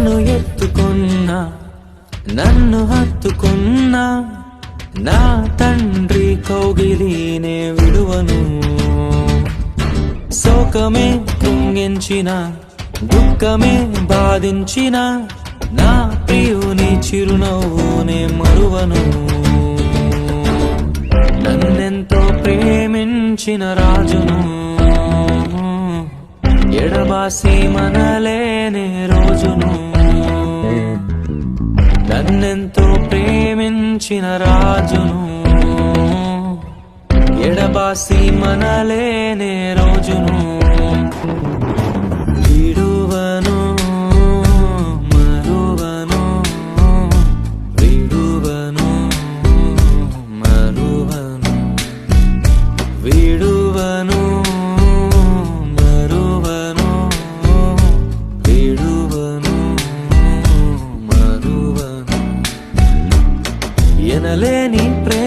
నన్ను ఎత్తుకున్నా నన్ను హత్తుకున్నా నా తండ్రి కౌగిలినే విడువను. శోకమే కృంగించిన దుఃఖమే బాధించిన నా ప్రియుని చిరునవ్వునే మరువను. నన్నెంతో ప్రేమించిన రాజును ఎడబాసి మనలేనే రోజును. నన్నెంతో ప్రేమించిన రాజును ఎడబాసి మనలేనే రోజును. విడువను మరువను విడువను మరువను విడువను మరువను విడువను మరువను. ఎనలేని ప్రేమ